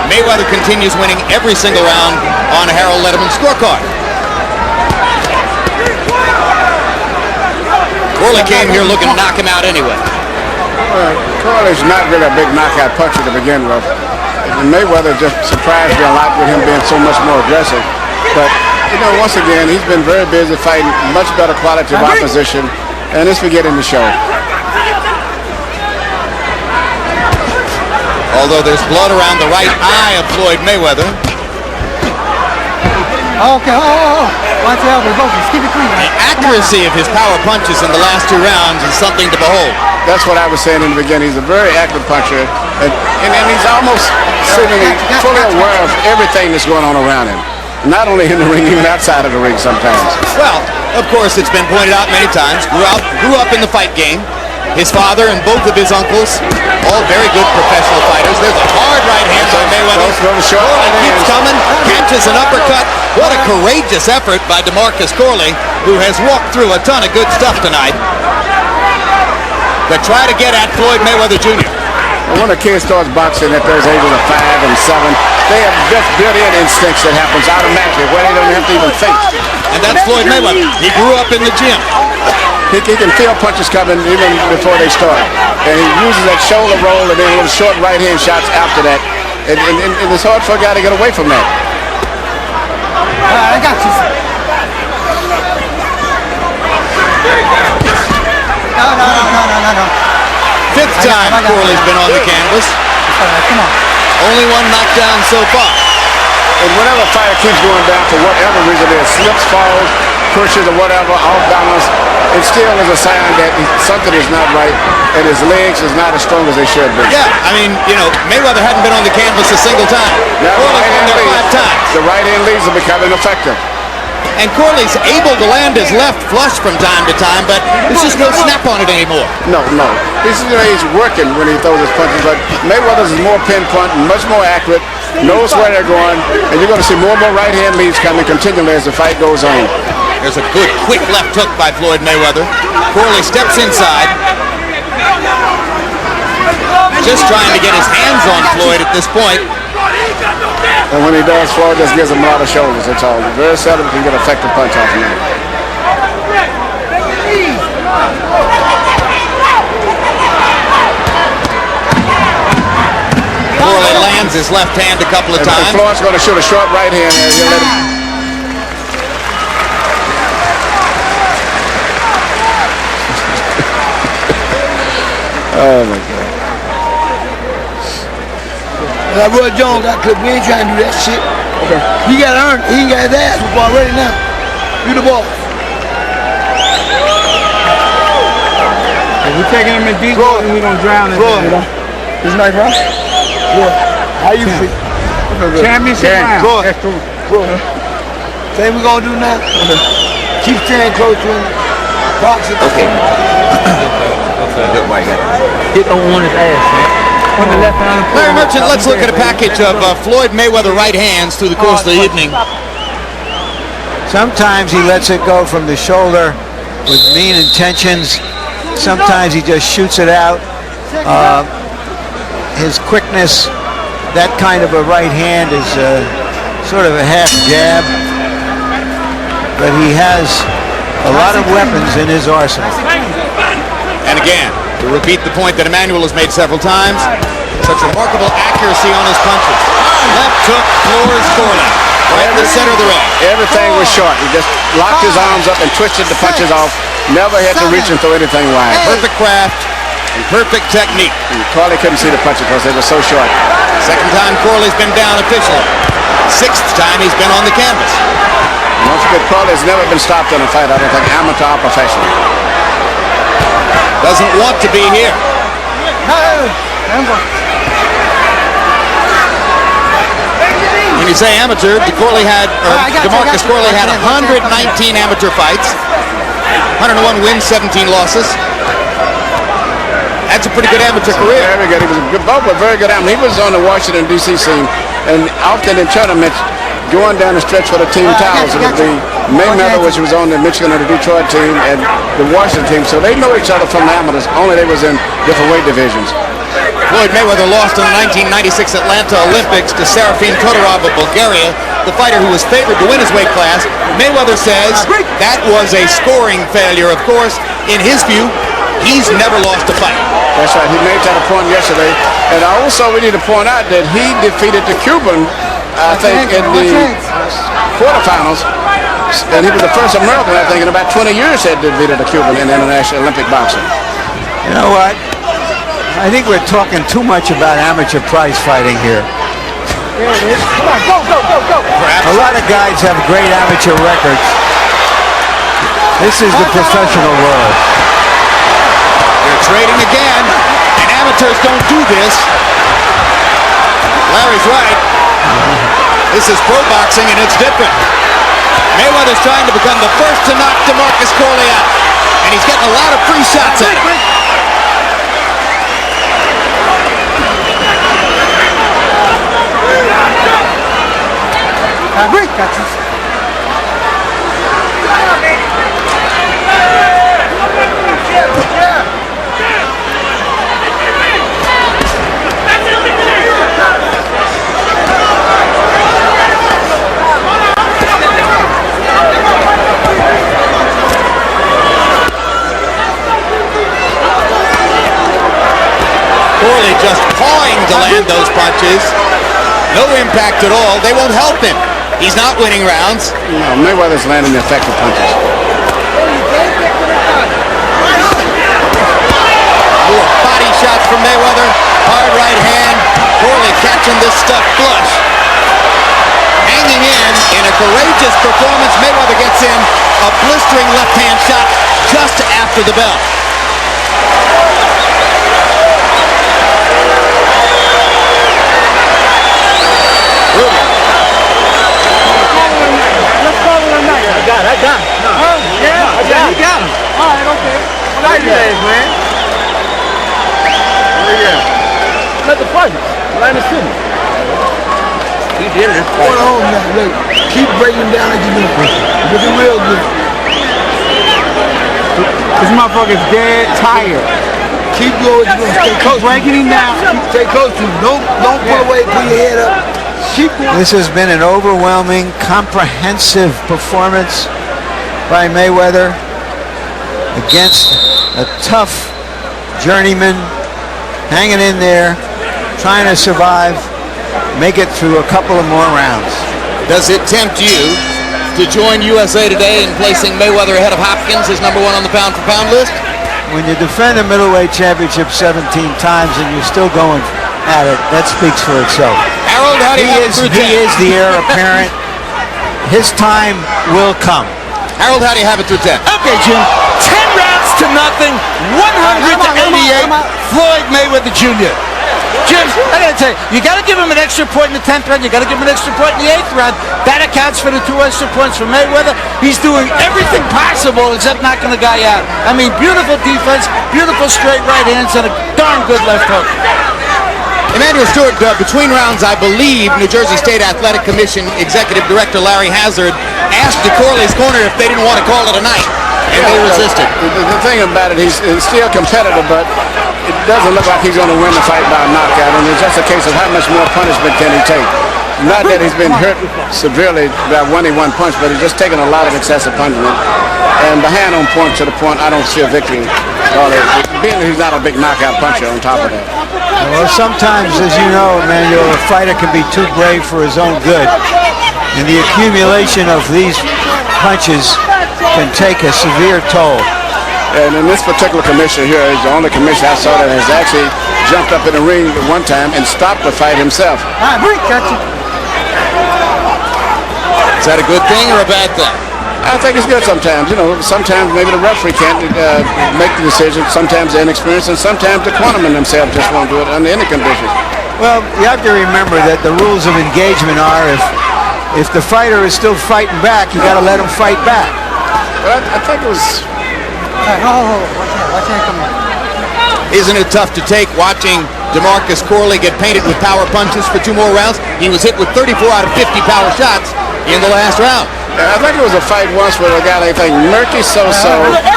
Mayweather continues winning every single round on Harold Letterman's scorecard. Corley came here looking to knock him out anyway. Corley's not really a big knockout puncher to begin with. And Mayweather just surprised me a lot with him being so much more aggressive. But, you know, once again, he's been very busy fighting much better quality of opposition, and it's beginning to show. Although there's blood around the right eye of Floyd Mayweather. Okay, watch out, focus. Keep it clean. The accuracy of his power punches in the last two rounds is something to behold. That's what I was saying in the beginning. He's a very accurate puncher, and he's almost seemingly fully aware of everything that's going on around him. Not only in the ring, even outside of the ring sometimes. Well, of course, it's been pointed out many times. Grew up in the fight game. His father and both of his uncles, all very good professional fighters. There's a hard right hand by Mayweather. Corley keeps coming, catches an uppercut. What a courageous effort by DeMarcus Corley, who has walked through a ton of good stuff tonight, to try to get at Floyd Mayweather Jr. When a kid starts boxing at those ages of 5 and 7, they have just built-in instincts that happens automatically where they don't have to even think. And that's Floyd Mayweather. He grew up in the gym. He can feel punches coming even before they start. And he uses that shoulder roll and then little short right-hand shots after that. And it's hard for a guy to get away from that. I got you. No. Fifth time Corley's been on the canvas. Come on. Only one knockdown so far. And whenever a fighter keeps going down for whatever reason it is, slips, falls, pushes or whatever, off balance, it still is a sign that something is not right and his legs is not as strong as they should be. Yeah, I mean, you know, Mayweather hadn't been on the canvas a single time. Corley's been there 5 times. The right hand leads are becoming effective. And Corley's able to land his left flush from time to time, but there's just no snap on it anymore. No. He's working when he throws his punches, but Mayweather's is more pinpoint and much more accurate, knows where they're going, and you're going to see more and more right hand leads coming continually as the fight goes on. There's a good quick left hook by Floyd Mayweather. Corley steps inside. Just trying to get his hands on Floyd at this point. And when he does, Floyd just gives him a lot of shoulders, that's all. Very seldom can get an effective punch off him. Corley lands his left hand a couple of times. Floyd's going to shoot a short right hand there. He'll let him. Oh, my God. Roy Jones got clipped. We ain't trying to do that shit. Okay. He got to earn it. He ain't got his ass whooped already now. You the ball. If we're taking him in deep, and we're going to drown him. This nice, right? Yeah. How you feel? Championship round. That's true. Same we going to do now? Keep staying close to him. Boxing. Okay. Hit on his ass, man. Larry Merchant, let's look at a package of Floyd Mayweather right hands through the course of the evening. Sometimes he lets it go from the shoulder with mean intentions. Sometimes he just shoots it out. His quickness, that kind of a right hand is sort of a half jab. But he has a lot of weapons in his arsenal. And again, to repeat the point that Emmanuel has made several times, such remarkable accuracy on his punches. Left hook floors Corley, right in the center of the ring. Everything was short. He just locked his arms up and twisted the punches off. Never had to reach and throw anything wide. Perfect craft and perfect technique. And Corley couldn't see the punches because they were so short. Second time Corley's been down officially. Sixth time he's been on the canvas. Don't forget, Corley has never been stopped in a fight, I don't think, amateur or professional. Doesn't want to be here. When you say amateur, DeMarcus Corley had 119 amateur fights, 101 wins, 17 losses. That's a pretty good amateur career. Very good. He was a good, both were very good amateur. He was on the Washington, D.C. scene, and often in tournaments, going down the stretch for the team titles. It would be Mayweather, which was on the Michigan or the Detroit team, and the Washington team. So they know each other from the amateurs, only they was in different weight divisions. Floyd Mayweather lost in the 1996 Atlanta Olympics to Serafin Todorov of Bulgaria, the fighter who was favored to win his weight class. Mayweather says that was a scoring failure. Of course, in his view, he's never lost a fight. That's right. He made that a point yesterday. And also, we need to point out that he defeated the Cuban, I think, in the quarterfinals. And he was the first American, I think, in about 20 years that defeated a Cuban in international Olympic boxing. You know what? I think we're talking too much about amateur prize fighting here. There it is. Come on, go. A lot of guys have great amateur records. This is the professional world. They're trading again, and amateurs don't do this. Larry's right. This is pro boxing, and it's different. Mayweather's trying to become the first to knock DeMarcus Corley out, and he's getting a lot of free shots at him. Corley just pawing to land those punches. No impact at all. They won't help him. He's not winning rounds. No, Mayweather's landing the effective punches. More body shots from Mayweather. Hard right hand. Corley catching this stuff flush. Hanging in a courageous performance. Mayweather gets in a blistering left-hand shot just after the bell. I got him. No. Oh, yeah. I got him. All right, okay. What are you guys, man? Where you at? Let the punches. Atlanta City. He's in this fight. Hold on now, look. Keep breaking down like you do. Looking real good. This motherfucker's dead tired. Keep going. Stay close. Breaking him down. Stay close to him. Don't pull away. Put your head up. This has been an overwhelming, comprehensive performance by Mayweather against a tough journeyman, hanging in there, trying to survive, make it through a couple of more rounds. Does it tempt you to join USA Today in placing Mayweather ahead of Hopkins as #1 on the pound-for-pound list? When you defend a middleweight championship 17 times and you're still going at it, that speaks for itself. Harold, how do you have it through 10? He is the heir apparent. His time will come. Harold, how do you have it through 10? Okay, Jim. 10 rounds to nothing. 188. Floyd Mayweather Jr. Jim, I gotta tell you, you gotta give him an extra point in the 10th round. You gotta give him an extra point in the 8th round. That accounts for the 2 extra points for Mayweather. He's doing everything possible except knocking the guy out. I mean, beautiful defense, beautiful straight right hands, and a darn good left hook. Emanuel Stewart, between rounds, I believe New Jersey State Athletic Commission Executive Director Larry Hazard asked the Corley's corner if they didn't want to call it a night, and they resisted. The thing about it, he's still competitive, but it doesn't look like he's going to win the fight by a knockout, and it's just a case of how much more punishment can he take. Not that he's been hurt severely by one punch, but he's just taken a lot of excessive punishment. And behind on point to the point, I don't see a victory. Being that he's not a big knockout puncher on top of that. Well, sometimes, as you know, Emmanuel, a fighter can be too brave for his own good. And the accumulation of these punches can take a severe toll. And in this particular commissioner here is the only commissioner I saw that has actually jumped up in the ring at one time and stopped the fight himself. Is that a good thing or a bad thing? I think it's good sometimes. You know, sometimes maybe the referee can't make the decision. Sometimes they're inexperienced, and sometimes the cornermen themselves just won't do it under any conditions. Well, you have to remember that the rules of engagement are if the fighter is still fighting back, you got to let him fight back. But I think it was... Isn't it tough to take watching DeMarcus Corley get painted with power punches for 2 more rounds? He was hit with 34 out of 50 power shots in the last round. I think it was a fight once where a guy, I think, Murky So-So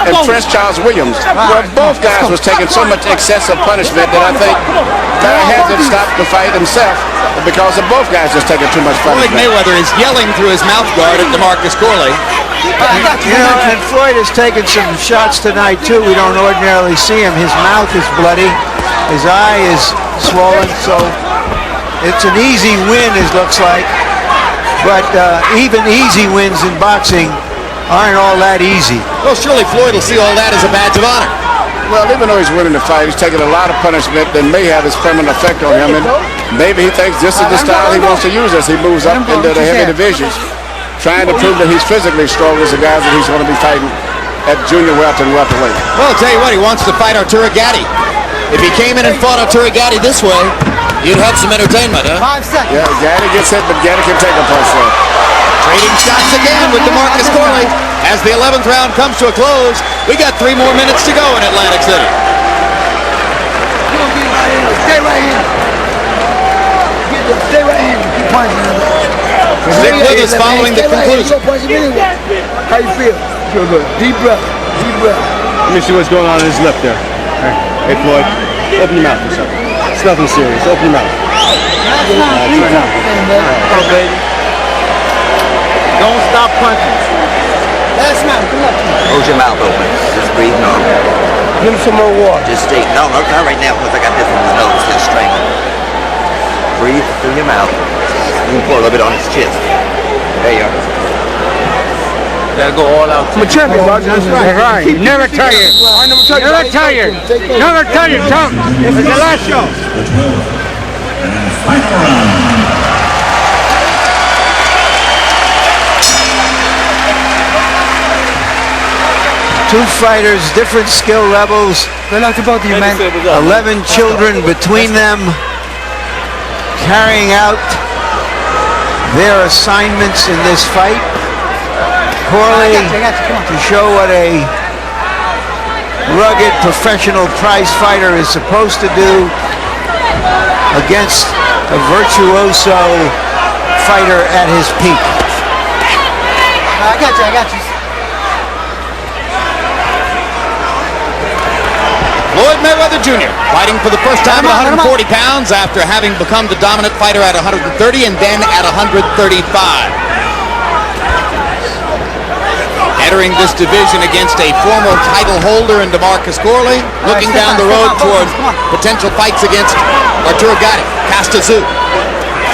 and Prince Charles Williams, where both guys was taking so much excessive punishment that I think Larry had to stop the fight himself because of both guys just taking too much punishment. Floyd Mayweather is yelling through his mouth guard at DeMarcus Corley. You know, and Floyd has taken some shots tonight, too. We don't ordinarily see him. His mouth is bloody. His eye is swollen, so it's an easy win, it looks like. But even easy wins in boxing aren't all that easy. Well, surely Floyd will see all that as a badge of honor. Well, even though he's winning the fight, he's taking a lot of punishment that may have its permanent effect on him. And maybe he thinks this is the style he wants to use as he moves up into the heavy divisions, trying to prove that he's physically strong as the guys that he's going to be fighting at junior welter and welterweight. Well, I'll tell you what, he wants to fight Arturo Gatti. If he came in and fought Arturo Gatti this way, you'd have some entertainment, huh? 5 seconds. Yeah, Gatti gets hit, but Gatti can take a punch there. Trading shots again with DeMarcus Corley. As the 11th round comes to a close, we got 3 more minutes to go in Atlantic City. Stay right here. Stay right here. Keep punching. Stick with us following the conclusion. How you feel? Feel good. Deep breath. Deep breath. Let me see what's going on in his lip there. Hey, Floyd, open your mouth for a second. It's nothing serious. Open your mouth. Oh, baby. Don't stop punching. That's not good luck. Hold your mouth open. Just breathe normal. Give him some more water. Just stay. No, not right now because I got this in his nose. Just straight. Breathe through your mouth. You can pour a little bit on his chest. There you are. Gotta go all out. I'm a champion, Roger. That's right. Never tired. Never tired. Never tired. Tom, this is the last show. Two fighters, different skill levels. Good luck to both of you, man. 11 children between them, carrying out their assignments in this fight. Corley to show what a rugged professional prize fighter is supposed to do against a virtuoso fighter at his peak. I got you. Floyd Mayweather Jr. fighting for the first time at 140 pounds after having become the dominant fighter at 130 and then at 135. Entering this division against a former title holder in DeMarcus Corley, looking down the road toward potential fights against Arturo Gatti, Castazu.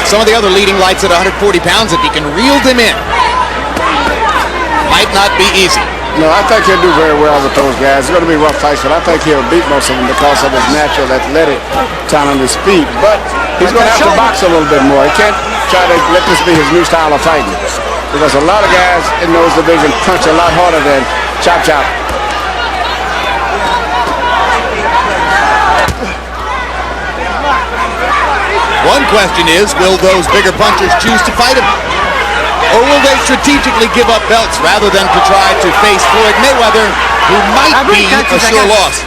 Some of the other leading lights at 140 pounds, if he can reel them in, might not be easy. No, I think he'll do very well with those guys. It's going to be rough fights, but I think he'll beat most of them because of his natural athletic talent and speed. But he's going to have to box a little bit more. He can't try to let this be his new style of fighting because a lot of guys in those divisions punch a lot harder than chop chop. One question is, will those bigger punchers choose to fight him? Or will they strategically give up belts rather than to try to face Floyd Mayweather, who might be a sure loss?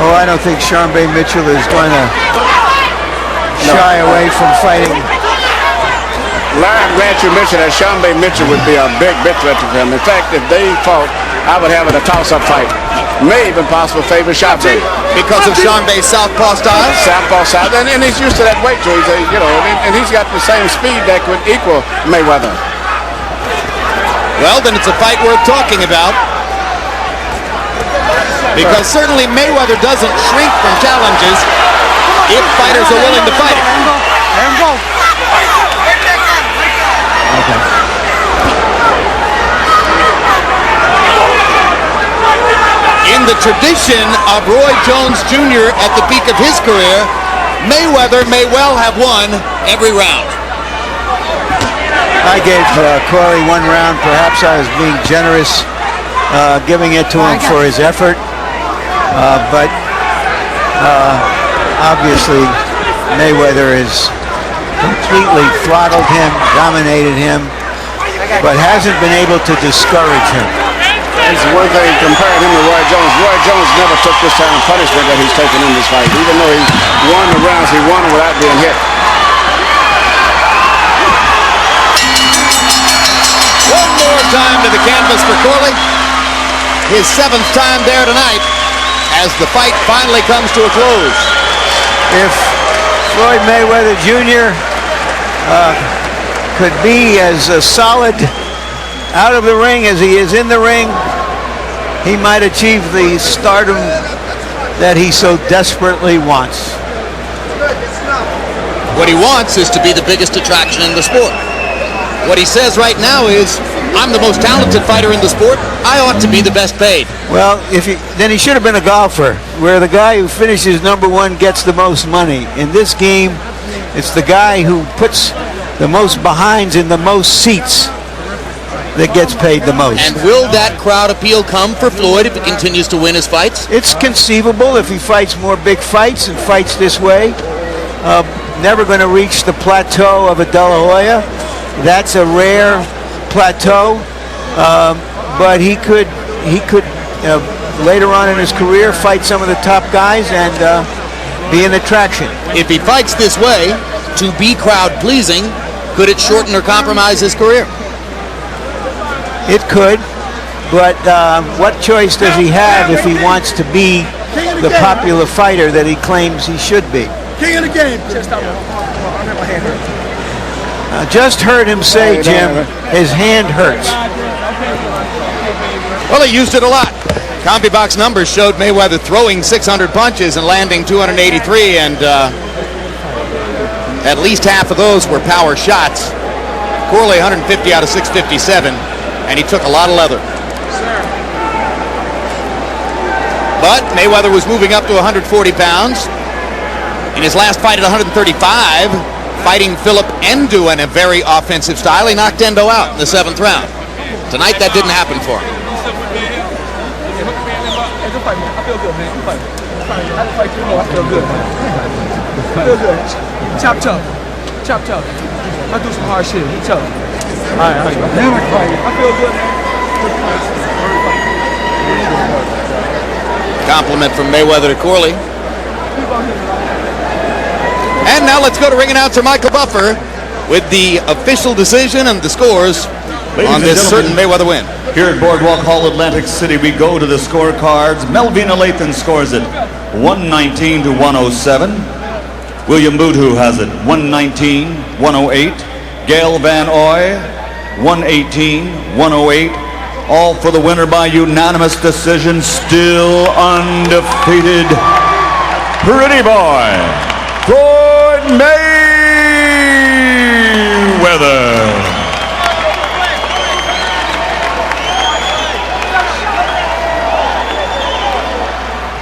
Oh, I don't think Sharmba Mitchell is going to shy away from fighting. Larry, I'm glad you mentioned that Sharmba Mitchell would be a big threat to him. In fact, if they fought, I would have it a toss-up fight. May even possibly favor Sharmba. Because of Sharmba's southpaw style? Southpaw style, and he's used to that weight, so he's and he's got the same speed that could equal Mayweather. Well, then it's a fight worth talking about. Because certainly Mayweather doesn't shrink from challenges if fighters are willing to fight him. In the tradition of Roy Jones Jr. at the peak of his career, Mayweather may well have won every round. I gave Corley 1 round. Perhaps I was being generous giving it to him for his effort. But obviously Mayweather has completely throttled him, dominated him, but hasn't been able to discourage him. It's one thing comparing him to Roy Jones. Roy Jones never took this kind of punishment that he's taken in this fight. Even though he won the rounds, he won them without being hit. One more time to the canvas for Corley. His 7th time there tonight as the fight finally comes to a close. If Floyd Mayweather Jr. Could be as solid out of the ring as he is in the ring, he might achieve the stardom that he so desperately wants. What he wants is to be the biggest attraction in the sport. What he says right now is, I'm the most talented fighter in the sport. I ought to be the best paid. Well, then he should have been a golfer, where the guy who finishes #1 gets the most money. In this game, it's the guy who puts the most behinds in the most seats that gets paid the most. And will that crowd appeal come for Floyd if he continues to win his fights? It's conceivable if he fights more big fights and fights this way. Never going to reach the plateau of a De La Hoya. That's a rare plateau, but he could later on in his career fight some of the top guys and be an attraction. If he fights this way to be crowd pleasing, could it shorten or compromise his career? It could, but what choice does he have if he wants to be the popular fighter that he claims he should be? King of the game. Just heard him say, Jim, his hand hurts. Well, he used it a lot. CompuBox numbers showed Mayweather throwing 600 punches and landing 283, and at least half of those were power shots. Corley 150 out of 657, and he took a lot of leather. But Mayweather was moving up to 140 pounds. In his last fight at 135, fighting Philip Endo in a very offensive style, he knocked Endo out in the 7th round. Tonight, that didn't happen for him. I feel good, man. I feel good. I feel good. Chop tough. Chop tough. I do some hard shit. He tough. All right. I feel good, man. Compliment from Mayweather to Corley. And now let's go to ring announcer Michael Buffer with the official decision and the scores on this certain Mayweather win. Here at Boardwalk Hall, Atlantic City, we go to the scorecards. Melvina Lathan scores it 119 to 107. William Boodhoo has it 119, 108. Gale Van Oy 118, 108. All for the winner by unanimous decision, still undefeated. Pretty boy, Floyd Mayweather.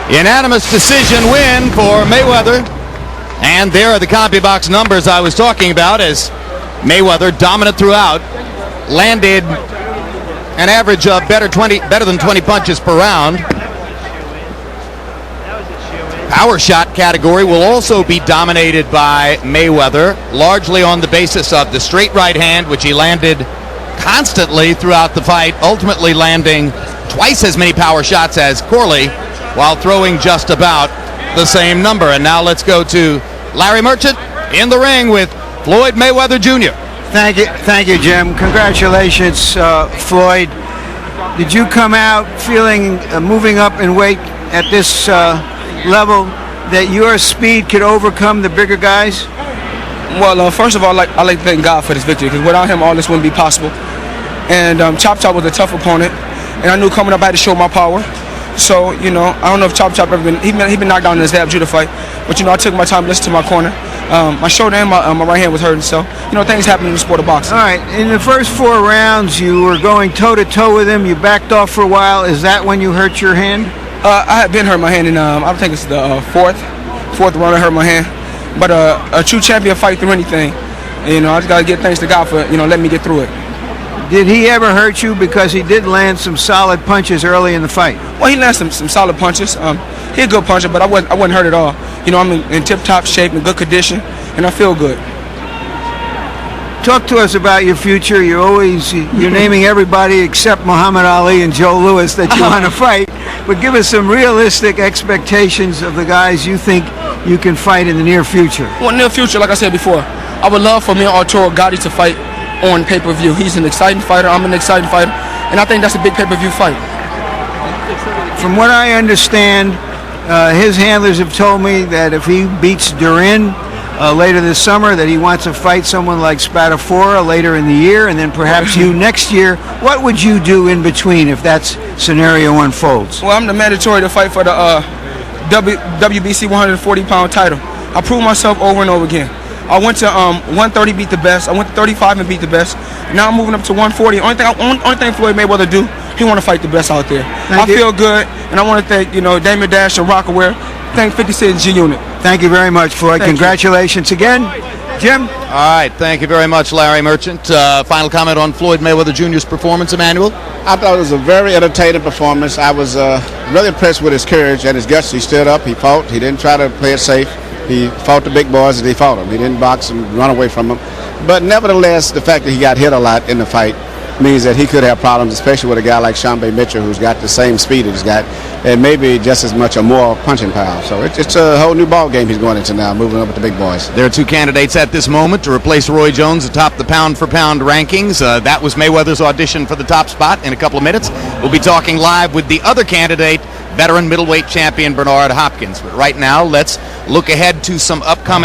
Unanimous decision win for Mayweather. And there are the CompuBox numbers I was talking about, as Mayweather, dominant throughout, landed an average of better than 20 punches per round. Power shot category will also be dominated by Mayweather, largely on the basis of the straight right hand, which he landed constantly throughout the fight, ultimately landing twice as many power shots as Corley, while throwing just about the same number. And now let's go to Larry Merchant in the ring with Floyd Mayweather Jr. Thank you, Jim. Congratulations, Floyd. Did you come out feeling moving up in weight at this level that your speed could overcome the bigger guys? Well, first of all, I like to thank God for this victory, because without him, all this wouldn't be possible. And Chop Chop was a tough opponent, and I knew coming up I had to show my power. So, you know, I don't know if Chop Chop ever been, he been knocked down in his dab Judah fight, but, you know, I took my time to listen to my corner. My shoulder and my right hand was hurting, so, you know, things happen in the sport of boxing. All right, in the first 4 rounds, you were going toe-to-toe with him. You backed off for a while. Is that when you hurt your hand? I had been hurt my hand, and I think it's the fourth run I hurt my hand. But a true champion fight through anything. And, I just got to give thanks to God for, letting me get through it. Did he ever hurt you? Because he did land some solid punches early in the fight. Well, he landed some solid punches. He's a good puncher, but I wasn't hurt at all. I'm in tip-top shape, in good condition, and I feel good. Talk to us about your future. You're naming everybody except Muhammad Ali and Joe Louis that you want to fight. But give us some realistic expectations of the guys you think you can fight in the near future. Well, near future, like I said before, I would love for me and Arturo Gatti to fight on pay-per-view. He's an exciting fighter. I'm an exciting fighter. And I think that's a big pay-per-view fight. From what I understand, his handlers have told me that if he beats Durin later this summer, that he wants to fight someone like Spadafora later in the year, and then perhaps you next year. What would you do in between if that scenario unfolds? Well, I'm the mandatory to fight for the WBC 140-pound title. I proved myself over and over again. I went to 130, beat the best. I went to 35 and beat the best. Now I'm moving up to 140. Only thing Floyd Mayweather do, he want to fight the best out there. I feel good, and I want to thank Damon Dash and Rockaware. Thank 50 Cent G-Unit. Thank you very much, Floyd. Congratulations again. Jim? All right, thank you very much, Larry Merchant. Final comment on Floyd Mayweather Jr.'s performance, Emmanuel? I thought it was a very entertaining performance. I was really impressed with his courage and his guts. He stood up, he fought, he didn't try to play it safe. He fought the big boys and he fought them. He didn't box and run away from them. But nevertheless, the fact that he got hit a lot in the fight means that he could have problems, especially with a guy like Shambe Mitchell, who's got the same speed he's got, and maybe just as much or more punching power. So it's a whole new ball game he's going into now, moving up with the big boys. There are two candidates at this moment to replace Roy Jones atop the pound-for-pound rankings. That was Mayweather's audition for the top spot. In a couple of minutes, we'll be talking live with the other candidate, veteran middleweight champion Bernard Hopkins. But right now, let's look ahead to some upcoming